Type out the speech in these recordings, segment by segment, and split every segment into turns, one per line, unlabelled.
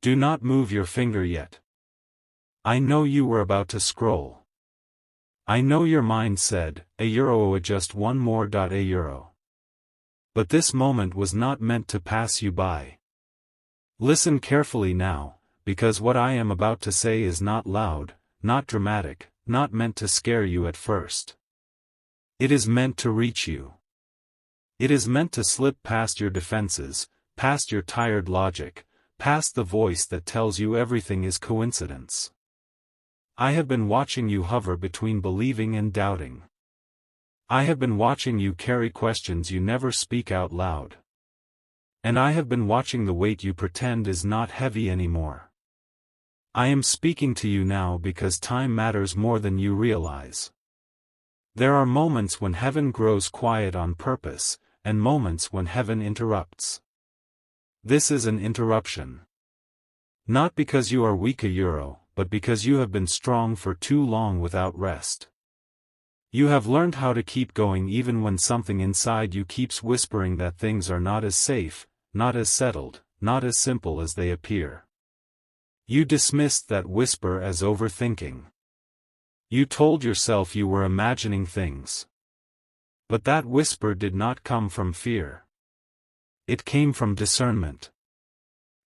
Do not move your finger yet. I know you were about to scroll. I know your mind said, €, just one more. €. But this moment was not meant to pass you by. Listen carefully now, because what I am about to say is not loud, not dramatic, not meant to scare you at first. It is meant to reach you. It is meant to slip past your defenses, past your tired logic, past the voice that tells you everything is coincidence. I have been watching you hover between believing and doubting. I have been watching you carry questions you never speak out loud. And I have been watching the weight you pretend is not heavy anymore. I am speaking to you now because time matters more than you realize. There are moments when heaven grows quiet on purpose, and moments when heaven interrupts. This is an interruption. Not because you are weak, but because you have been strong for too long without rest. You have learned how to keep going even when something inside you keeps whispering that things are not as safe, not as settled, not as simple as they appear. You dismissed that whisper as overthinking. You told yourself you were imagining things. But that whisper did not come from fear. It came from discernment.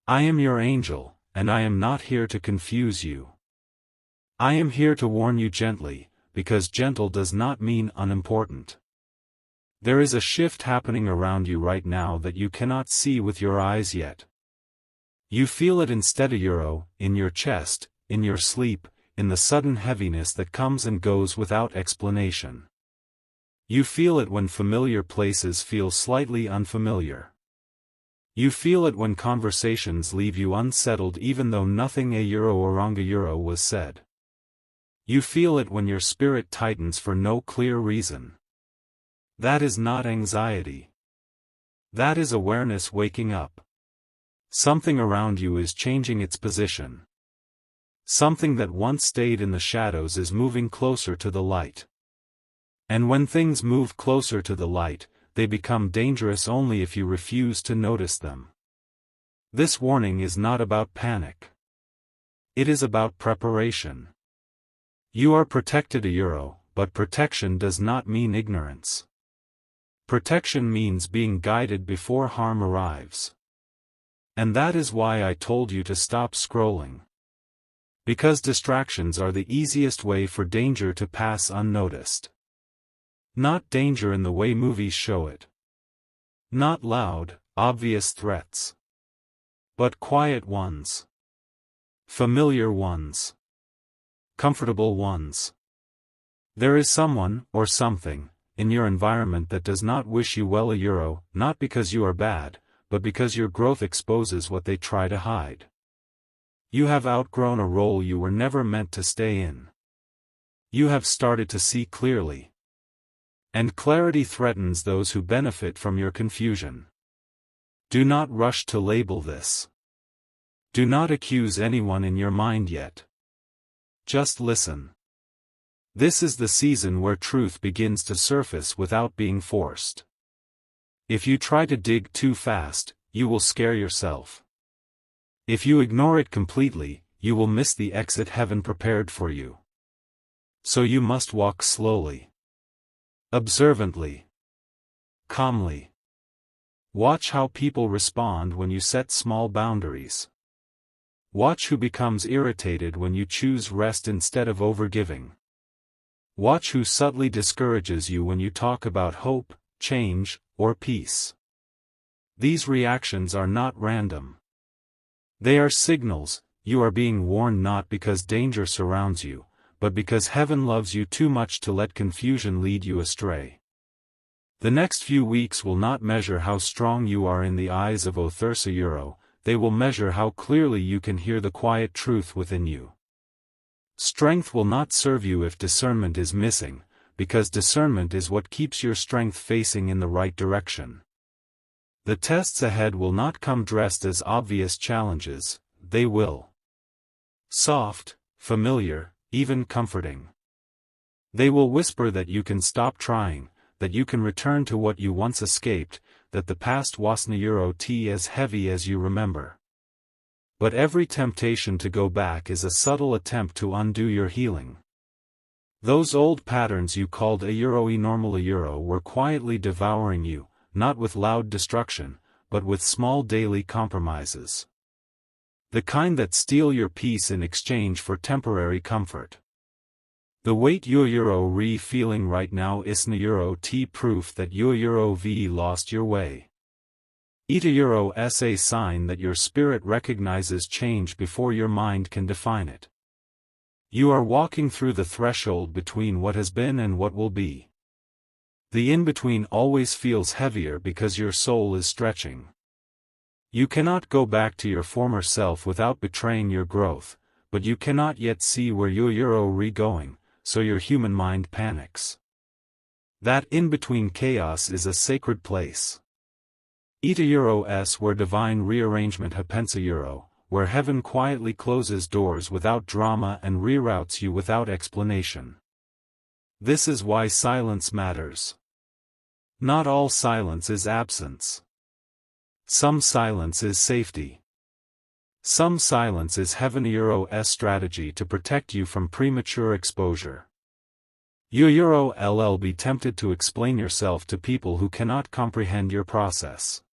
I am your angel, and I am not here to confuse you. I am here to warn you gently, because gentle does not mean unimportant. There is a shift happening around you right now that you cannot see with your eyes yet. You feel it instead, in your chest, in your sleep, in the sudden heaviness that comes and goes without explanation. You feel it when familiar places feel slightly unfamiliar. You feel it when conversations leave you unsettled even though nothing was said. You feel it when your spirit tightens for no clear reason. That is not anxiety. That is awareness waking up. Something around you is changing its position. Something that once stayed in the shadows is moving closer to the light. And when things move closer to the light, they become dangerous only if you refuse to notice them. This warning is not about panic. It is about preparation. You are protected, but protection does not mean ignorance. Protection means being guided before harm arrives. And that is why I told you to stop scrolling. Because distractions are the easiest way for danger to pass unnoticed. Not danger in the way movies show it. Not loud, obvious threats. But quiet ones. Familiar ones. Comfortable ones. There is someone, or something, in your environment that does not wish you well, not because you are bad, but because your growth exposes what they try to hide. You have outgrown a role you were never meant to stay in. You have started to see clearly. And clarity threatens those who benefit from your confusion. Do not rush to label this. Do not accuse anyone in your mind yet. Just listen. This is the season where truth begins to surface without being forced. If you try to dig too fast, you will scare yourself. If you ignore it completely, you will miss the exit heaven prepared for you. So you must walk slowly. Observantly. Calmly. Watch how people respond when you set small boundaries. Watch who becomes irritated when you choose rest instead of overgiving. Watch who subtly discourages you when you talk about hope, change, or peace. These reactions are not random. They are signals. You are being warned not because danger surrounds you, but because heaven loves you too much to let confusion lead you astray. The next few weeks will not measure how strong you are in the eyes of Euro, they will measure how clearly you can hear the quiet truth within you. Strength will not serve you if discernment is missing, because discernment is what keeps your strength facing in the right direction. The tests ahead will not come dressed as obvious challenges, they will. Soft, familiar, even comforting. They will whisper that you can stop trying, that you can return to what you once escaped, that the past wasn't as heavy as you remember. But every temptation to go back is a subtle attempt to undo your healing. Those old patterns you called a euro normal euro were quietly devouring you, not with loud destruction, but with small daily compromises. The kind that steal your peace in exchange for temporary comfort. The weight you euro re feeling right now isn't euro t proof that you euro v lost your way. It euro s a sign that your spirit recognizes change before your mind can define it. You are walking through the threshold between what has been and what will be. The in-between always feels heavier because your soul is stretching. You cannot go back to your former self without betraying your growth, but you cannot yet see where you euro re-going, so your human mind panics. That in-between chaos is a sacred place. Eta euro s where divine rearrangement happens euro, where heaven quietly closes doors without drama and reroutes you without explanation. This is why silence matters. Not all silence is absence. Some silence is safety. Some silence is heaven euro s strategy to protect you from premature exposure. You euro ll be tempted to explain yourself to people who cannot comprehend your process.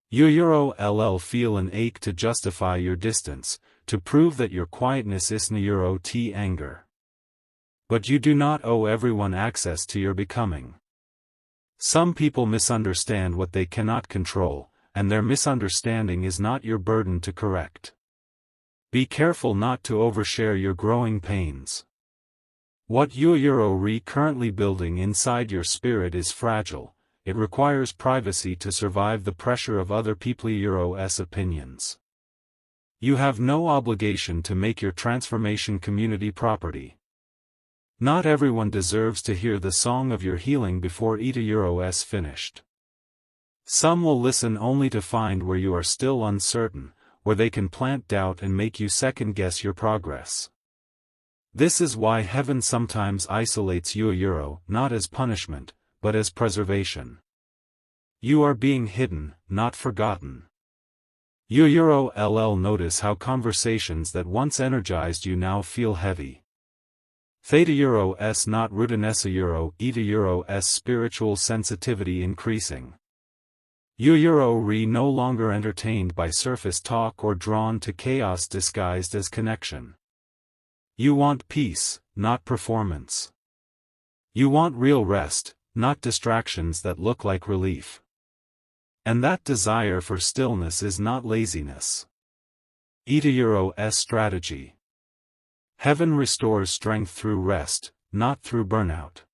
You euro ll feel an ache to justify your distance, to prove that your quietness isn't euro t anger. But you do not owe everyone access to your becoming. Some people misunderstand what they cannot control, and their misunderstanding is not your burden to correct. Be careful not to overshare your growing pains. What you euro re currently building inside your spirit is fragile. It requires privacy to survive the pressure of other people's opinions. You have no obligation to make your transformation community property. Not everyone deserves to hear the song of your healing before Eta Euro finished. Some will listen only to find where you are still uncertain, where they can plant doubt and make you second-guess your progress. This is why heaven sometimes isolates you euro, not as punishment, but as preservation. You are being hidden, not forgotten. You euro ll notice how conversations that once energized you now feel heavy. Theta euro s not rutinessa euro eta euro s spiritual sensitivity increasing. You euro re no longer entertained by surface talk or drawn to chaos disguised as connection. You want peace, not performance. You want real rest, not distractions that look like relief. And that desire for stillness is not laziness. Eta euro s strategy. Heaven restores strength through rest, not through burnout.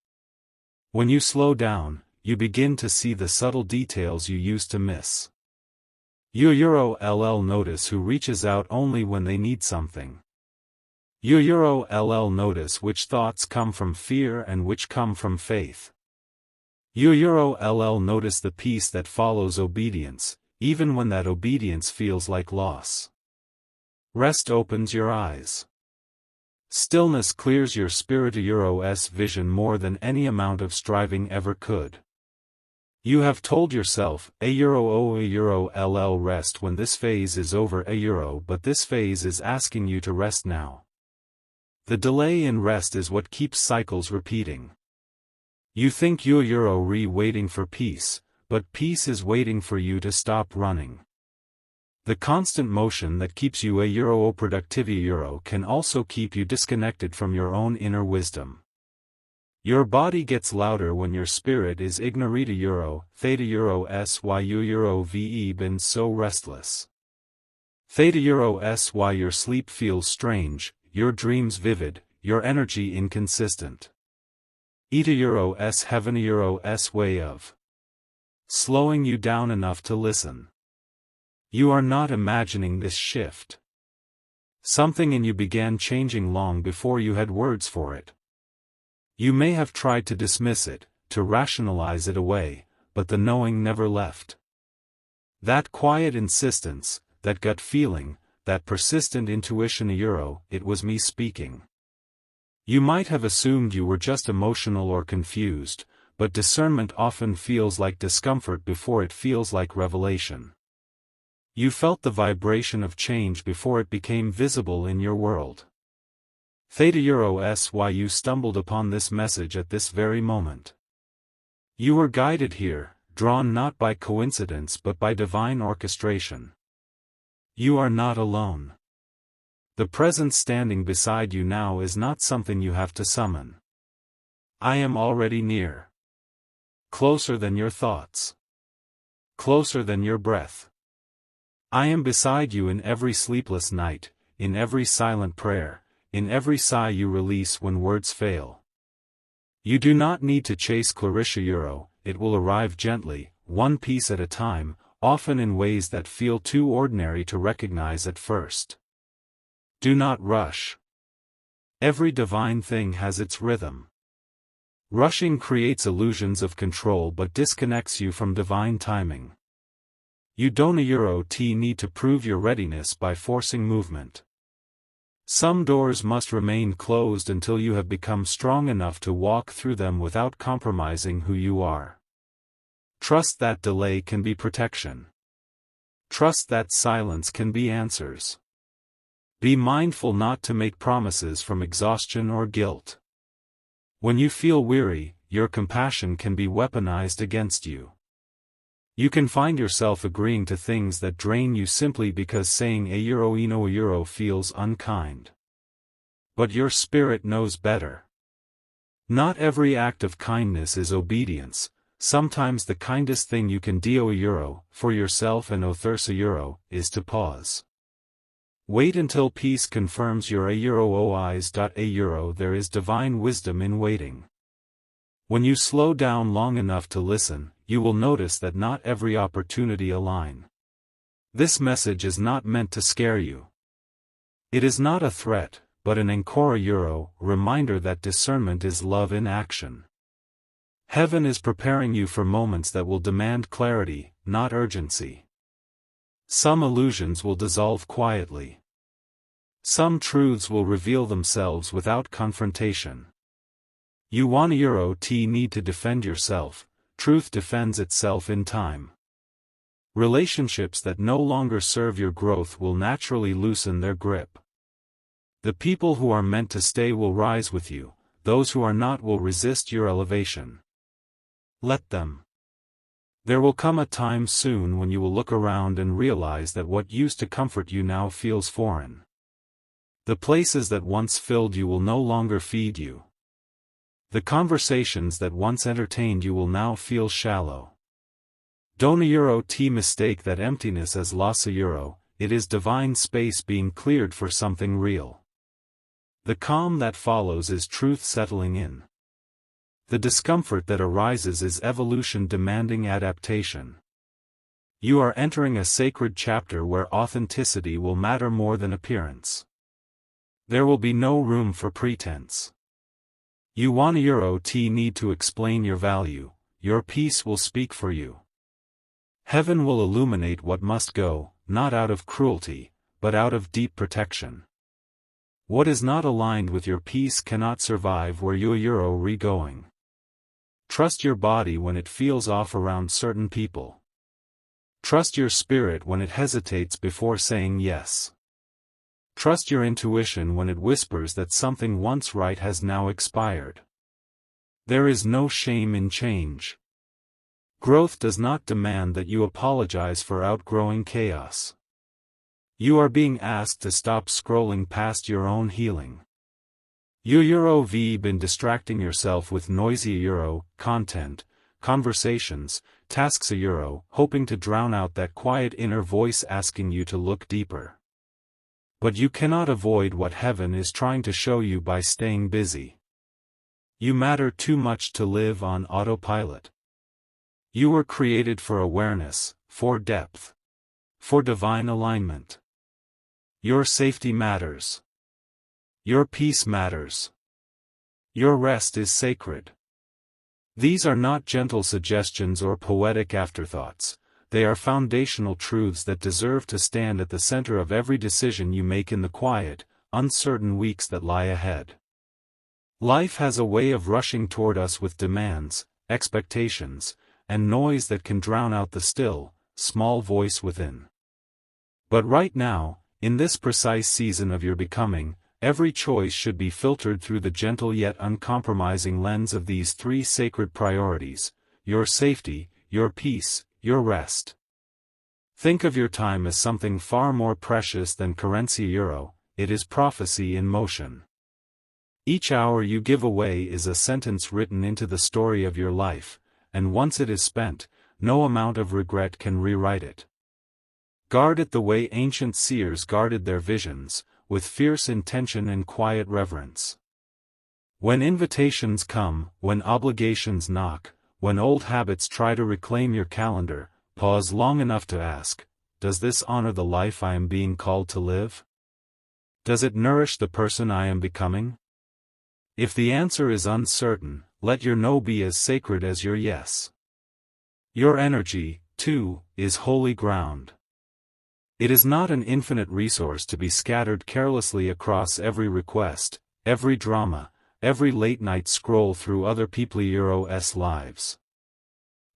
When you slow down, you begin to see the subtle details you used to miss. You euro ll notice who reaches out only when they need something. You euro ll notice which thoughts come from fear and which come from faith. You euro ll notice the peace that follows obedience, even when that obedience feels like loss. Rest opens your eyes. Stillness clears your spirit euro's vision more than any amount of striving ever could. You have told yourself, a euro ll rest when this phase is over a euro, but this phase is asking you to rest now. The delay in rest is what keeps cycles repeating. You think you euro waiting for peace, but peace is waiting for you to stop running. The constant motion that keeps you a euro productivity euro can also keep you disconnected from your own inner wisdom. Your body gets louder when your spirit is ignorita euro, theta euro sy you euro ve been so restless. Theta euro sy your sleep feels strange, your dreams vivid, your energy inconsistent. Eta euro s heaven euro s way of slowing you down enough to listen. You are not imagining this shift. Something in you began changing long before you had words for it. You may have tried to dismiss it, to rationalize it away, but the knowing never left. That quiet insistence, that gut feeling, that persistent intuition euro, it was me speaking. You might have assumed you were just emotional or confused, but discernment often feels like discomfort before it feels like revelation. You felt the vibration of change before it became visible in your world. Theta Euro Sy you stumbled upon this message at this very moment. You were guided here, drawn not by coincidence but by divine orchestration. You are not alone. The presence standing beside you now is not something you have to summon. I am already near. Closer than your thoughts. Closer than your breath. I am beside you in every sleepless night, in every silent prayer, in every sigh you release when words fail. You do not need to chase Clarissa Euro, it will arrive gently, one piece at a time, often in ways that feel too ordinary to recognize at first. Do not rush. Every divine thing has its rhythm. Rushing creates illusions of control but disconnects you from divine timing. You don't need to prove your readiness by forcing movement. Some doors must remain closed until you have become strong enough to walk through them without compromising who you are. Trust that delay can be protection. Trust that silence can be answers. Be mindful not to make promises from exhaustion or guilt. When you feel weary, your compassion can be weaponized against you. You can find yourself agreeing to things that drain you simply because saying a euro feels unkind. But your spirit knows better. Not every act of kindness is obedience. Sometimes the kindest thing you can do for yourself and euro is to pause. Wait until peace confirms your ois. There is divine wisdom in waiting. When you slow down long enough to listen, you will notice that not every opportunity aligns. This message is not meant to scare you. It is not a threat, but an encore reminder that discernment is love in action. Heaven is preparing you for moments that will demand clarity, not urgency. Some illusions will dissolve quietly. Some truths will reveal themselves without confrontation. You need to defend yourself, truth defends itself in time. Relationships that no longer serve your growth will naturally loosen their grip. The people who are meant to stay will rise with you, those who are not will resist your elevation. Let them. There will come a time soon when you will look around and realize that what used to comfort you now feels foreign. The places that once filled you will no longer feed you. The conversations that once entertained you will now feel shallow. Don't mistake that emptiness as loss. It is divine space being cleared for something real. The calm that follows is truth settling in. The discomfort that arises is evolution demanding adaptation. You are entering a sacred chapter where authenticity will matter more than appearance. There will be no room for pretense. You need to explain your value, your peace will speak for you. Heaven will illuminate what must go, not out of cruelty, but out of deep protection. What is not aligned with your peace cannot survive where you are going. Trust your body when it feels off around certain people. Trust your spirit when it hesitates before saying yes. Trust your intuition when it whispers that something once right has now expired. There is no shame in change. Growth does not demand that you apologize for outgrowing chaos. You are being asked to stop scrolling past your own healing. You've been distracting yourself with noisy content, conversations, tasks hoping to drown out that quiet inner voice asking you to look deeper. But you cannot avoid what heaven is trying to show you by staying busy. You matter too much to live on autopilot. You were created for awareness, for depth, for divine alignment. Your safety matters. Your peace matters. Your rest is sacred. These are not gentle suggestions or poetic afterthoughts, they are foundational truths that deserve to stand at the center of every decision you make in the quiet, uncertain weeks that lie ahead. Life has a way of rushing toward us with demands, expectations, and noise that can drown out the still, small voice within. But right now, in this precise season of your becoming, every choice should be filtered through the gentle yet uncompromising lens of these three sacred priorities: your safety, your peace, your rest. Think of your time as something far more precious than currency euro. It is prophecy in motion. Each hour you give away is a sentence written into the story of your life, and once it is spent, no amount of regret can rewrite it. Guard it the way ancient seers guarded their visions, with fierce intention and quiet reverence. When invitations come, when obligations knock, when old habits try to reclaim your calendar, pause long enough to ask, does this honor the life I am being called to live? Does it nourish the person I am becoming? If the answer is uncertain, let your no be as sacred as your yes. Your energy, too, is holy ground. It is not an infinite resource to be scattered carelessly across every request, every drama, every late-night scroll through other people's lives.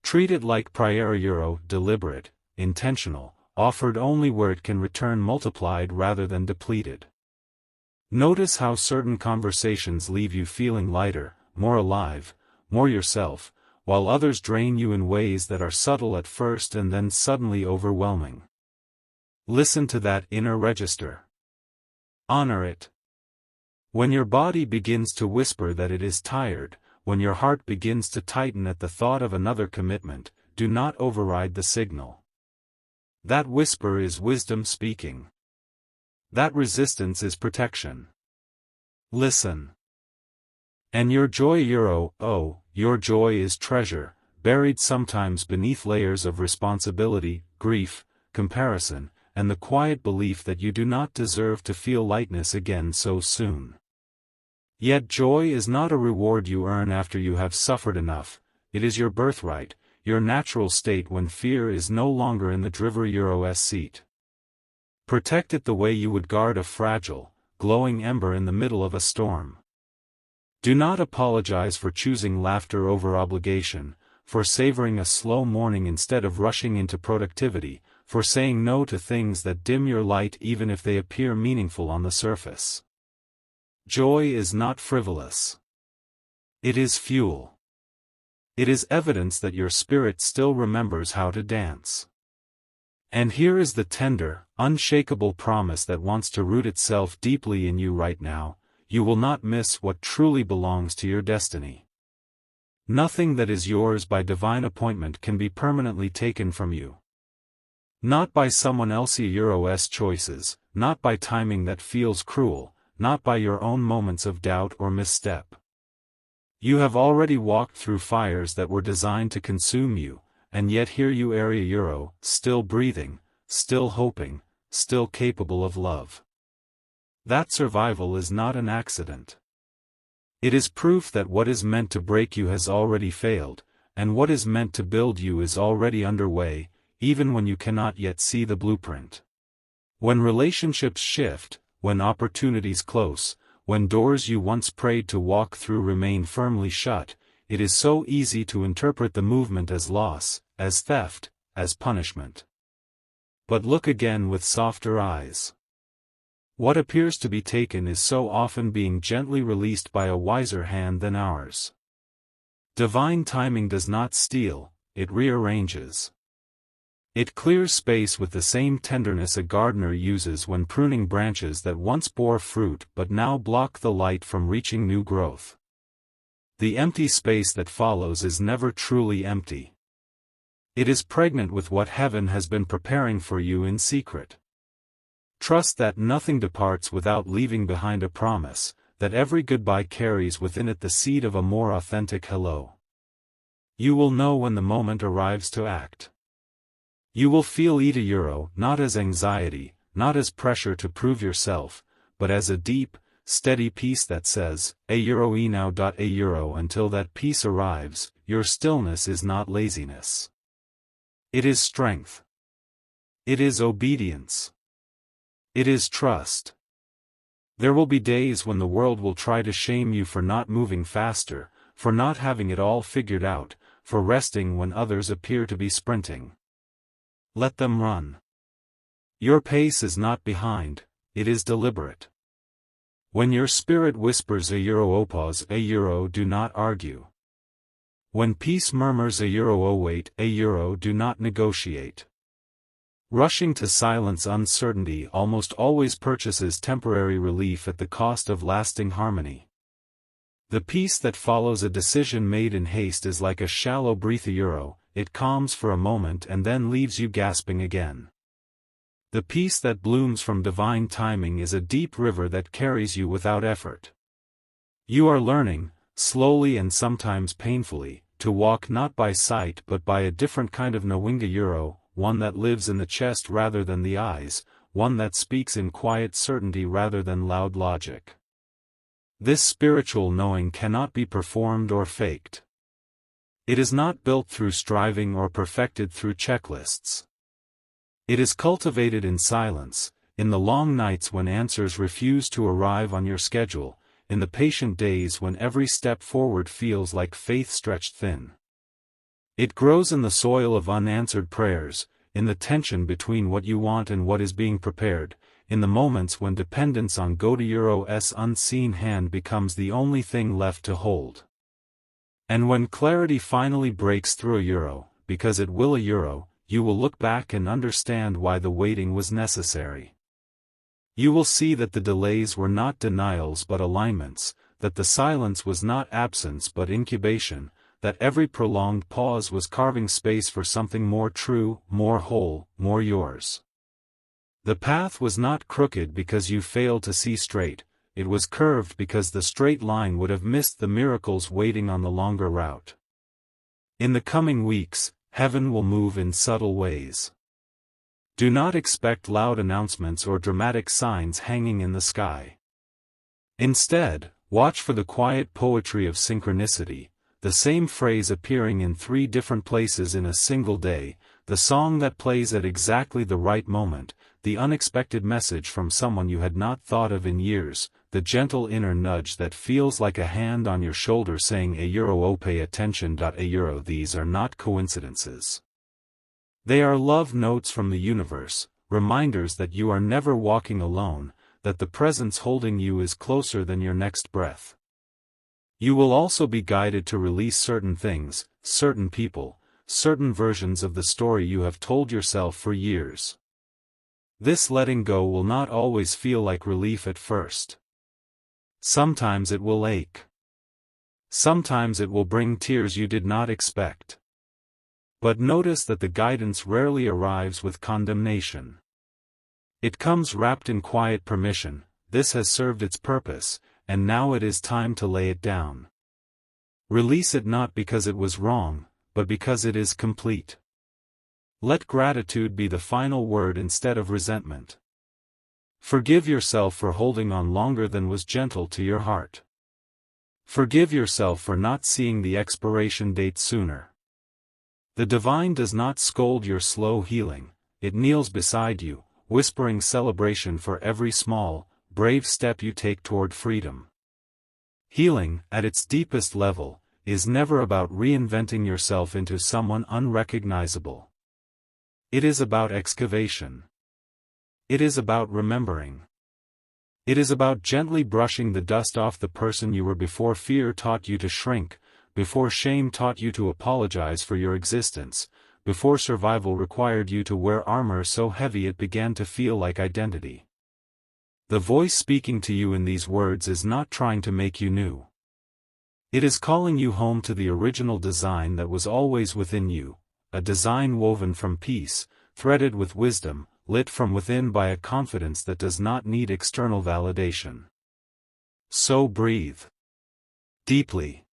Treat it like priere euro, deliberate, intentional, offered only where it can return multiplied rather than depleted. Notice how certain conversations leave you feeling lighter, more alive, more yourself, while others drain you in ways that are subtle at first and then suddenly overwhelming. Listen to that inner register. Honor it. When your body begins to whisper that it is tired, when your heart begins to tighten at the thought of another commitment, do not override the signal. That whisper is wisdom speaking. That resistance is protection. Listen. And your joy euro, oh, your joy is treasure, buried sometimes beneath layers of responsibility, grief, comparison, and the quiet belief that you do not deserve to feel lightness again so soon. Yet joy is not a reward you earn after you have suffered enough, it is your birthright, your natural state when fear is no longer in the driver euro's seat. Protect it the way you would guard a fragile, glowing ember in the middle of a storm. Do not apologize for choosing laughter over obligation, for savoring a slow morning instead of rushing into productivity, for saying no to things that dim your light even if they appear meaningful on the surface. Joy is not frivolous. It is fuel. It is evidence that your spirit still remembers how to dance. And here is the tender, unshakable promise that wants to root itself deeply in you right now: you will not miss what truly belongs to your destiny. Nothing that is yours by divine appointment can be permanently taken from you. Not by someone else's choices, not by timing that feels cruel, not by your own moments of doubt or misstep. You have already walked through fires that were designed to consume you, and yet here you are, still breathing, still hoping, still capable of love. That survival is not an accident. It is proof that what is meant to break you has already failed, and what is meant to build you is already underway, even when you cannot yet see the blueprint. When relationships shift, when opportunities close, when doors you once prayed to walk through remain firmly shut, it is so easy to interpret the movement as loss, as theft, as punishment. But look again with softer eyes. What appears to be taken is so often being gently released by a wiser hand than ours. Divine timing does not steal, it rearranges. It clears space with the same tenderness a gardener uses when pruning branches that once bore fruit but now block the light from reaching new growth. The empty space that follows is never truly empty. It is pregnant with what heaven has been preparing for you in secret. Trust that nothing departs without leaving behind a promise, that every goodbye carries within it the seed of a more authentic hello. You will know when the moment arrives to act. You will feel it not as anxiety, not as pressure to prove yourself, but as a deep, steady peace that says, now. Until that peace arrives, your stillness is not laziness. It is strength. It is obedience. It is trust. There will be days when the world will try to shame you for not moving faster, for not having it all figured out, for resting when others appear to be sprinting. Let them run. Your pace is not behind, it is deliberate. When your spirit whispers a euro pause a euro do not argue. When peace murmurs a euro wait a euro do not negotiate. Rushing to silence uncertainty almost always purchases temporary relief at the cost of lasting harmony. The peace that follows a decision made in haste is like a shallow breath a euro, it calms for a moment and then leaves you gasping again. The peace that blooms from divine timing is a deep river that carries you without effort. You are learning, slowly and sometimes painfully, to walk not by sight but by a different kind of knowinga euro, one that lives in the chest rather than the eyes, one that speaks in quiet certainty rather than loud logic. This spiritual knowing cannot be performed or faked. It is not built through striving or perfected through checklists. It is cultivated in silence, in the long nights when answers refuse to arrive on your schedule, in the patient days when every step forward feels like faith stretched thin. It grows in the soil of unanswered prayers, in the tension between what you want and what is being prepared, in the moments when dependence on God's unseen hand becomes the only thing left to hold. And when clarity finally breaks through a euro, because it will a euro, you will look back and understand why the waiting was necessary. You will see that the delays were not denials but alignments, that the silence was not absence but incubation, that every prolonged pause was carving space for something more true, more whole, more yours. The path was not crooked because you failed to see straight, it was curved because the straight line would have missed the miracles waiting on the longer route. In the coming weeks, heaven will move in subtle ways. Do not expect loud announcements or dramatic signs hanging in the sky. Instead, watch for the quiet poetry of synchronicity, the same phrase appearing in 3 different places in a single day, the song that plays at exactly the right moment, the unexpected message from someone you had not thought of in years, the gentle inner nudge that feels like a hand on your shoulder saying a euro pay attention. A euro these are not coincidences. They are love notes from the universe, reminders that you are never walking alone, that the presence holding you is closer than your next breath. You will also be guided to release certain things, certain people, certain versions of the story you have told yourself for years. This letting go will not always feel like relief at first. Sometimes it will ache. Sometimes it will bring tears you did not expect. But notice that the guidance rarely arrives with condemnation. It comes wrapped in quiet permission, this has served its purpose, and now it is time to lay it down. Release it not because it was wrong, but because it is complete. Let gratitude be the final word instead of resentment. Forgive yourself for holding on longer than was gentle to your heart. Forgive yourself for not seeing the expiration date sooner. The divine does not scold your slow healing, it kneels beside you, whispering celebration for every small, brave step you take toward freedom. Healing, at its deepest level, is never about reinventing yourself into someone unrecognizable. It is about excavation. It is about remembering. It is about gently brushing the dust off the person you were before fear taught you to shrink, before shame taught you to apologize for your existence, before survival required you to wear armor so heavy it began to feel like identity. The voice speaking to you in these words is not trying to make you new. It is calling you home to the original design that was always within you, a design woven from peace, threaded with wisdom, lit from within by a confidence that does not need external validation. So breathe. Deeply.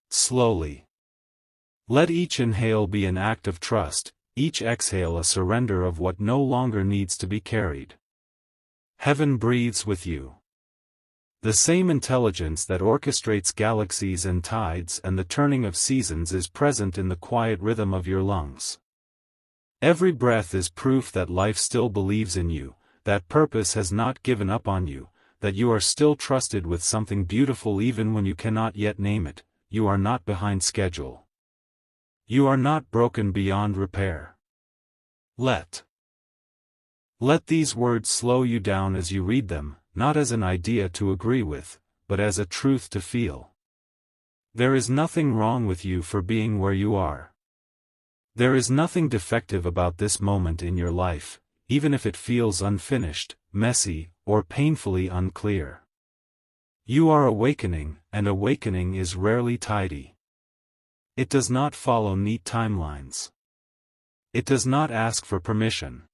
Slowly. Let each inhale be an act of trust, each exhale a surrender of what no longer needs to be carried. Heaven breathes with you. The same intelligence that orchestrates galaxies and tides and the turning of seasons is present in the quiet rhythm of your lungs. Every breath is proof that life still believes in you, that purpose has not given up on you, that you are still trusted with something beautiful even when you cannot yet name it. You are not behind schedule. You are not broken beyond repair. Let Let these words slow you down as you read them, not as an idea to agree with, but as a truth to feel. There is nothing wrong with you for being where you are. There is nothing defective about this moment in your life, even if it feels unfinished, messy, or painfully unclear. You are awakening, and awakening is rarely tidy. It does not follow neat timelines. It does not ask for permission.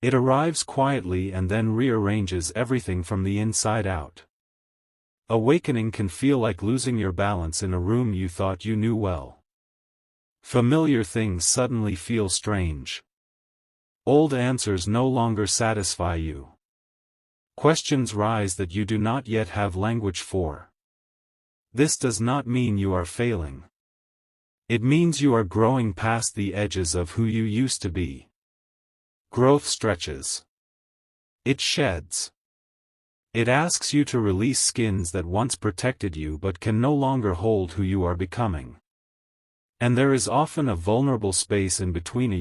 It arrives quietly and then rearranges everything from the inside out. Awakening can feel like losing your balance in a room you thought you knew well. Familiar things suddenly feel strange. Old answers no longer satisfy you. Questions rise that you do not yet have language for. This does not mean you are failing. It means you are growing past the edges of who you used to be. Growth stretches. It sheds. It asks you to release skins that once protected you but can no longer hold who you are becoming. And there is often a vulnerable space in between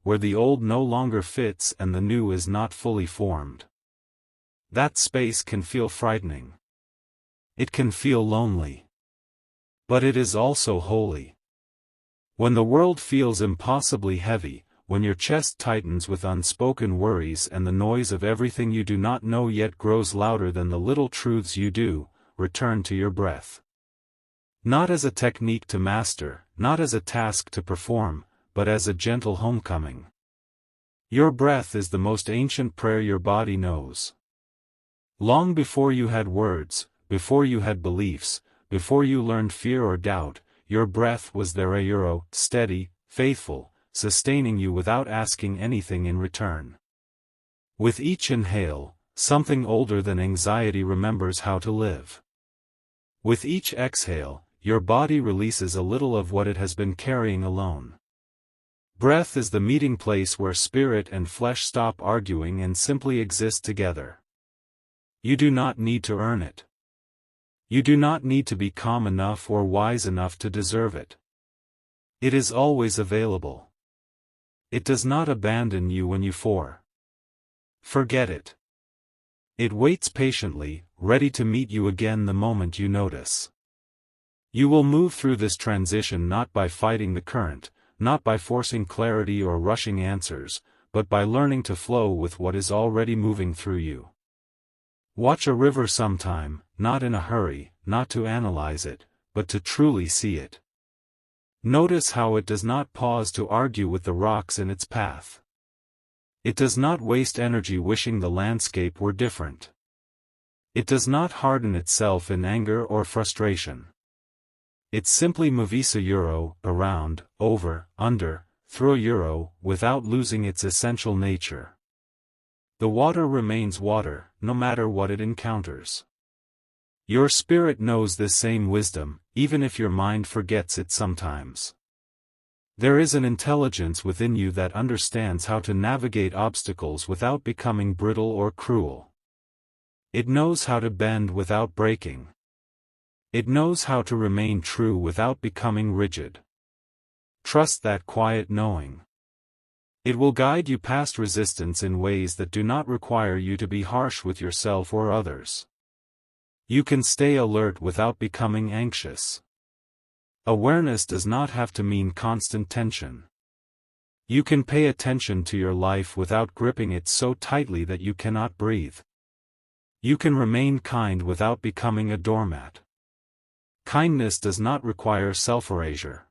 where the old no longer fits and the new is not fully formed. That space can feel frightening. It can feel lonely. But it is also holy. When the world feels impossibly heavy, when your chest tightens with unspoken worries and the noise of everything you do not know yet grows louder than the little truths you do, return to your breath. Not as a technique to master, not as a task to perform, but as a gentle homecoming. Your breath is the most ancient prayer your body knows. Long before you had words, before you had beliefs, before you learned fear or doubt, your breath was there, steady, faithful, sustaining you without asking anything in return. With each inhale, something older than anxiety remembers how to live. With each exhale, your body releases a little of what it has been carrying alone. Breath is the meeting place where spirit and flesh stop arguing and simply exist together. You do not need to earn it. You do not need to be calm enough or wise enough to deserve it. It is always available. It does not abandon you when you forget it. It waits patiently, ready to meet you again the moment you notice. You will move through this transition not by fighting the current, not by forcing clarity or rushing answers, but by learning to flow with what is already moving through you. Watch a river sometime, not in a hurry, not to analyze it, but to truly see it. Notice how it does not pause to argue with the rocks in its path. It does not waste energy wishing the landscape were different. It does not harden itself in anger or frustration. It simply moves around, over, under, through without losing its essential nature. The water remains water, no matter what it encounters. Your spirit knows this same wisdom, even if your mind forgets it sometimes. There is an intelligence within you that understands how to navigate obstacles without becoming brittle or cruel. It knows how to bend without breaking. It knows how to remain true without becoming rigid. Trust that quiet knowing. It will guide you past resistance in ways that do not require you to be harsh with yourself or others. You can stay alert without becoming anxious. Awareness does not have to mean constant tension. You can pay attention to your life without gripping it so tightly that you cannot breathe. You can remain kind without becoming a doormat. Kindness does not require self-erasure.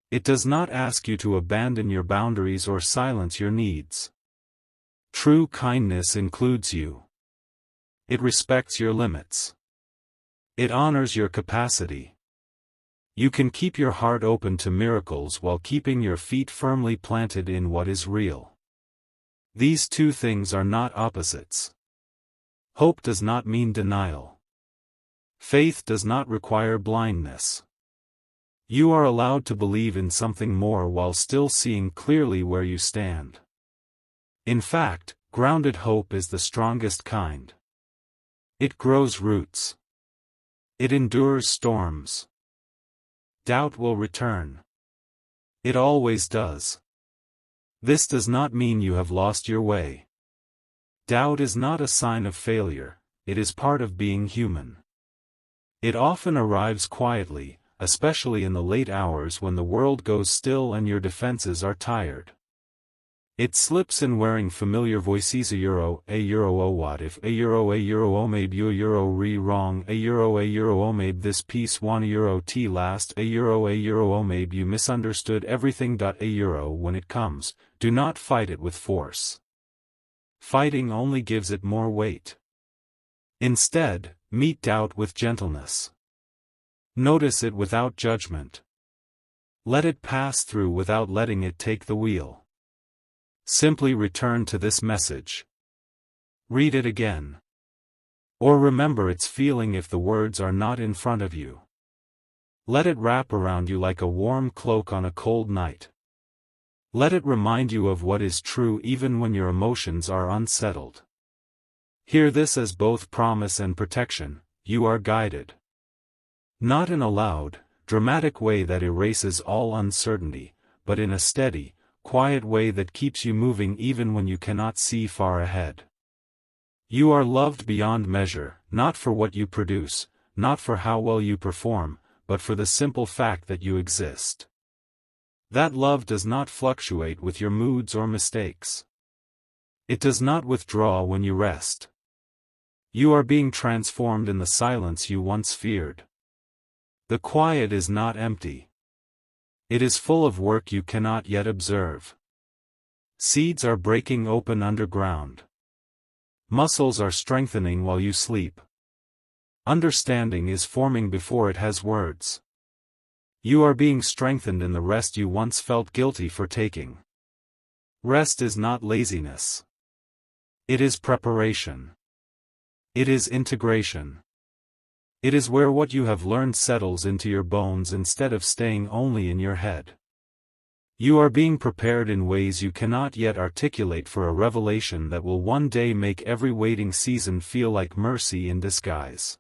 It does not ask you to abandon your boundaries or silence your needs. True kindness includes you. It respects your limits. It honors your capacity. You can keep your heart open to miracles while keeping your feet firmly planted in what is real. These two things are not opposites. Hope does not mean denial. Faith does not require blindness. You are allowed to believe in something more while still seeing clearly where you stand. In fact, grounded hope is the strongest kind. It grows roots. It endures storms. Doubt will return. It always does. This does not mean you have lost your way. Doubt is not a sign of failure, it is part of being human. It often arrives quietly, especially in the late hours when the world goes still and your defenses are tired. It slips in wearing familiar voices a euro o what if a euro o maybe a euro re wrong a euro o maybe this piece one euro t last a euro o maybe you misunderstood everything. A euro when it comes, do not fight it with force. Fighting only gives it more weight. Instead, meet doubt with gentleness. Notice it without judgment. Let it pass through without letting it take the wheel. Simply return to this message. Read it again. Or remember its feeling if the words are not in front of you. Let it wrap around you like a warm cloak on a cold night. Let it remind you of what is true even when your emotions are unsettled. Hear this as both promise and protection: you are guided. Not in a loud, dramatic way that erases all uncertainty, but in a steady, quiet way that keeps you moving even when you cannot see far ahead. You are loved beyond measure, not for what you produce, not for how well you perform, but for the simple fact that you exist. That love does not fluctuate with your moods or mistakes. It does not withdraw when you rest. You are being transformed in the silence you once feared. The quiet is not empty. It is full of work you cannot yet observe. Seeds are breaking open underground. Muscles are strengthening while you sleep. Understanding is forming before it has words. You are being strengthened in the rest you once felt guilty for taking. Rest is not laziness. It is preparation. It is integration. It is where what you have learned settles into your bones instead of staying only in your head. You are being prepared in ways you cannot yet articulate for a revelation that will one day make every waiting season feel like mercy in disguise.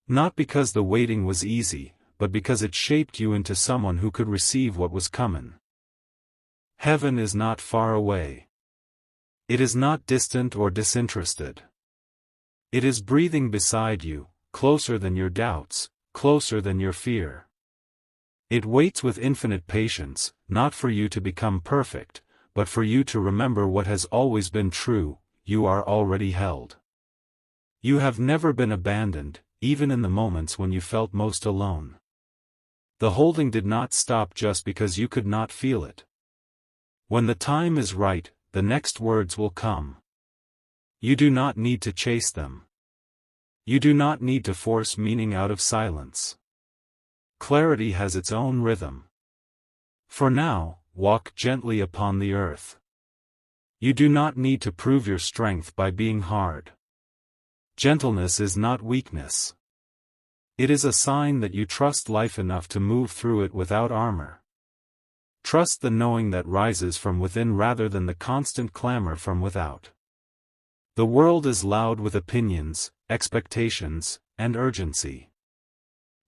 Not because the waiting was easy, but because it shaped you into someone who could receive what was coming. Heaven is not far away. It is not distant or disinterested. It is breathing beside you, closer than your doubts, closer than your fear. It waits with infinite patience, not for you to become perfect, but for you to remember what has always been true: you are already held. You have never been abandoned, even in the moments when you felt most alone. The holding did not stop just because you could not feel it. When the time is right, the next words will come. You do not need to chase them. You do not need to force meaning out of silence. Clarity has its own rhythm. For now, walk gently upon the earth. You do not need to prove your strength by being hard. Gentleness is not weakness. It is a sign that you trust life enough to move through it without armor. Trust the knowing that rises from within rather than the constant clamor from without. The world is loud with opinions, expectations, and urgency.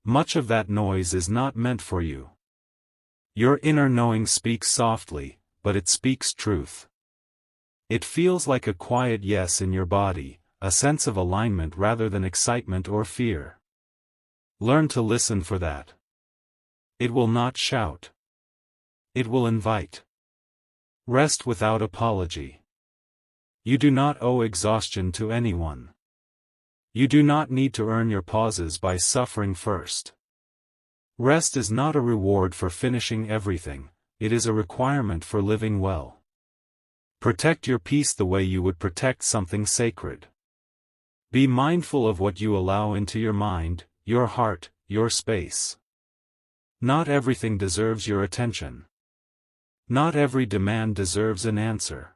Much of that noise is not meant for you. Your inner knowing speaks softly, but it speaks truth. It feels like a quiet yes in your body, a sense of alignment rather than excitement or fear. Learn to listen for that. It will not shout. It will invite. Rest without apology. You do not owe exhaustion to anyone. You do not need to earn your pauses by suffering first. Rest is not a reward for finishing everything, it is a requirement for living well. Protect your peace the way you would protect something sacred. Be mindful of what you allow into your mind, your heart, your space. Not everything deserves your attention. Not every demand deserves an answer.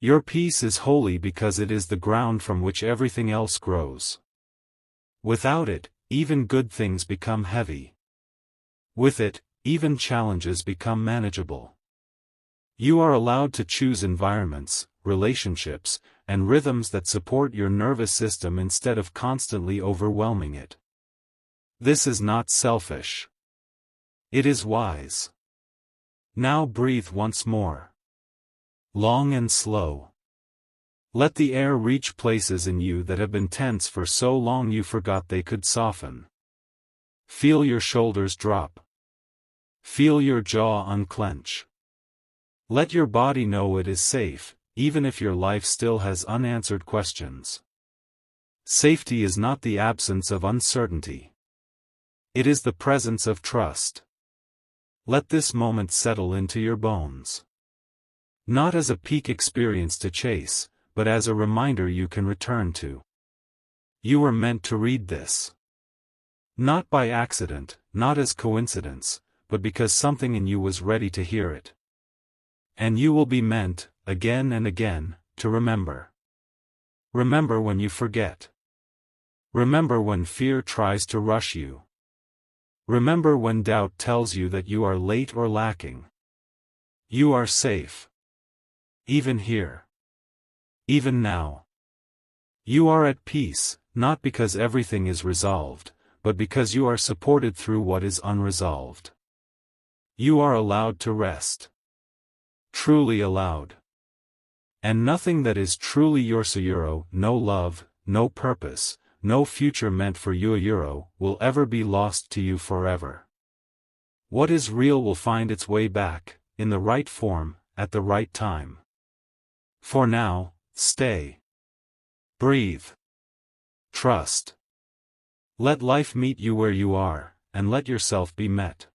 Your peace is holy because it is the ground from which everything else grows. Without it, even good things become heavy. With it, even challenges become manageable. You are allowed to choose environments, relationships, and rhythms that support your nervous system instead of constantly overwhelming it. This is not selfish. It is wise. Now breathe once more. long and slow. Let the air reach places in you that have been tense for so long you forgot they could soften. Feel your shoulders drop. Feel your jaw unclench. Let your body know it is safe, even if your life still has unanswered questions. Safety is not the absence of uncertainty. It is the presence of trust. Let this moment settle into your bones. Not as a peak experience to chase, but as a reminder you can return to. You were meant to read this. Not by accident, not as coincidence, but because something in you was ready to hear it. And you will be meant, again and again, to remember. Remember when you forget. Remember when fear tries to rush you. Remember when doubt tells you that you are late or lacking. You are safe. Even here. Even now. You are at peace, not because everything is resolved, but because you are supported through what is unresolved. You are allowed to rest. Truly allowed. And nothing that is truly yours, no love, no purpose, no future meant for you, will ever be lost to you forever. What is real will find its way back, in the right form, at the right time. For now, stay. Breathe. Trust. Let life meet you where you are, and let yourself be met.